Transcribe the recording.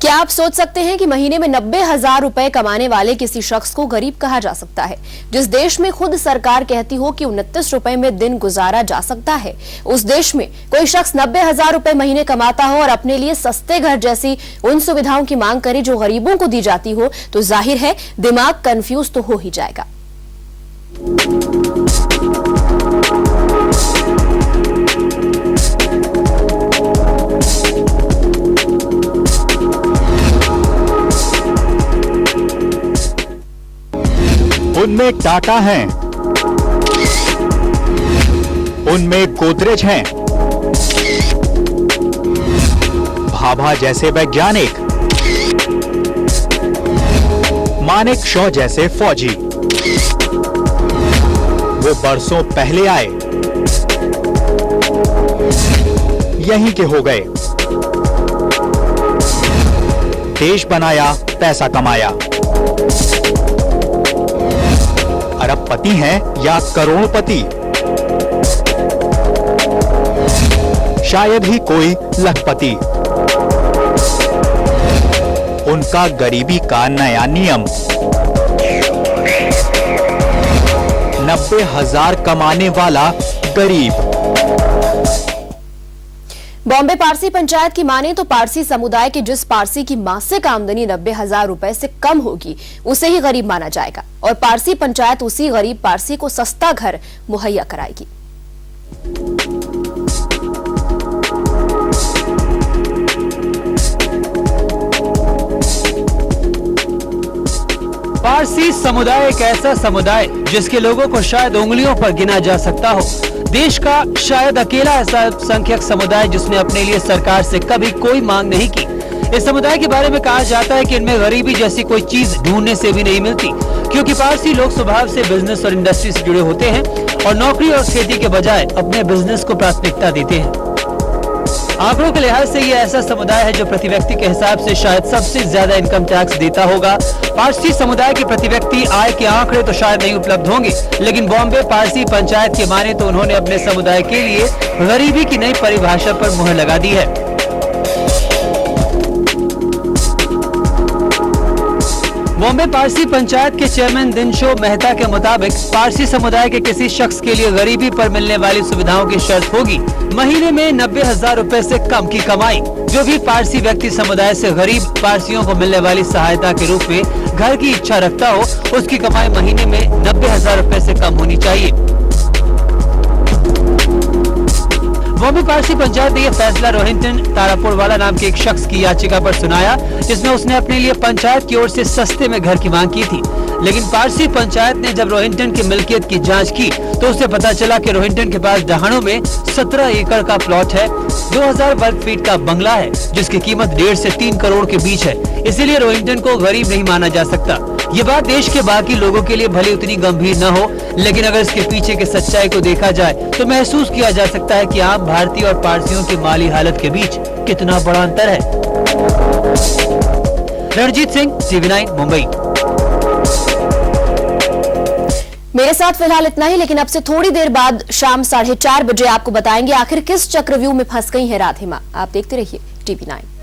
क्या आप सोच सकते हैं कि महीने में 90,000 रुपए कमाने वाले किसी शख्स को गरीब कहा जा सकता है? जिस देश में खुद सरकार कहती हो कि 29 रुपए में दिन गुजारा जा सकता है, उस देश में कोई शख्स 90,000 रुपए महीने कमाता हो और अपने लिए सस्ते घर जैसी उन सुविधाओं की मांग करे जो गरीबों को दी जाती हो, तो जाहिर है दिमाग कंफ्यूज तो हो ही जाएगा। उनमें टाटा हैं, उनमें गोदरेज हैं, भाभा जैसे वैज्ञानिक, मानेक शॉ जैसे फौजी। वो बरसों पहले आए, यहीं के हो गए। देश बनाया, पैसा कमाया। अरबपति हैं या करोड़पति, शायद ही कोई लखपति। उनका गरीबी का नया नियम, 90,000 कमाने वाला गरीब। बॉम्बे पारसी पंचायत की माने तो पारसी समुदाय के जिस पारसी की मासिक आमदनी 90,000 रुपए से कम होगी, उसे ही गरीब माना जाएगा और पारसी पंचायत उसी गरीब पारसी को सस्ता घर मुहैया कराएगी। पारसी समुदाय एक ऐसा समुदाय जिसके लोगों को शायद उंगलियों पर गिना जा सकता हो। देश का शायद अकेला ऐसा अल्पसंख्यक समुदाय जिसने अपने लिए सरकार से कभी कोई मांग नहीं की। इस समुदाय के बारे में कहा जाता है कि इनमें गरीबी जैसी कोई चीज ढूंढने से भी नहीं मिलती, क्योंकि पारसी लोग स्वभाव से बिजनेस और इंडस्ट्री से जुड़े होते हैं और नौकरी और खेती के बजाय अपने बिजनेस को प्राथमिकता देते हैं। आंकड़ों के लिहाज से ये ऐसा समुदाय है जो प्रति व्यक्ति के हिसाब से शायद सबसे ज्यादा इनकम टैक्स देता होगा। पारसी समुदाय के प्रति व्यक्ति आय के आंकड़े तो शायद नहीं उपलब्ध होंगे, लेकिन बॉम्बे पारसी पंचायत के माने तो उन्होंने अपने समुदाय के लिए गरीबी की नई परिभाषा पर मुहर लगा दी है। बॉम्बे पारसी पंचायत के चेयरमैन दिनशो मेहता के मुताबिक पारसी समुदाय के किसी शख्स के लिए गरीबी पर मिलने वाली सुविधाओं की शर्त होगी महीने में 90,000 रुपए से कम की कमाई। जो भी पारसी व्यक्ति समुदाय से गरीब पारसियों को मिलने वाली सहायता के रूप में घर की इच्छा रखता हो, उसकी कमाई महीने में 90,000 रुपए से कम होनी चाहिए। बॉम्बे पारसी पंचायत ने यह फैसला रोहिंटन तारापुरवाला नाम के एक शख्स की याचिका पर सुनाया, जिसमें उसने अपने लिए पंचायत की ओर से सस्ते में घर की मांग की थी। लेकिन पारसी पंचायत ने जब रोहिंटन की मिल्कियत की जांच की तो उसे पता चला कि रोहिंटन के पास डहाणू में 17 एकड़ का प्लॉट है, 2000 वर्ग फीट का बंगला है, जिसकी कीमत 1.5 से 3 करोड़ के बीच है। इसीलिए रोहिंटन को गरीब नहीं माना जा सकता। ये बात देश के बाकी लोगों के लिए भले उतनी गंभीर न हो, लेकिन अगर इसके पीछे की सच्चाई को देखा जाए तो महसूस किया जा सकता है कि आम भारतीय और पारसियों की माली हालत के बीच कितना बड़ा अंतर है। रणजीत सिंह, TV9 मुंबई। मेरे साथ फिलहाल इतना ही, लेकिन अब से थोड़ी देर बाद शाम 4:30 बजे आपको बताएंगे आखिर किस चक्रव्यूह में फंस गई है राधिमा। आप देखते रहिए TV9।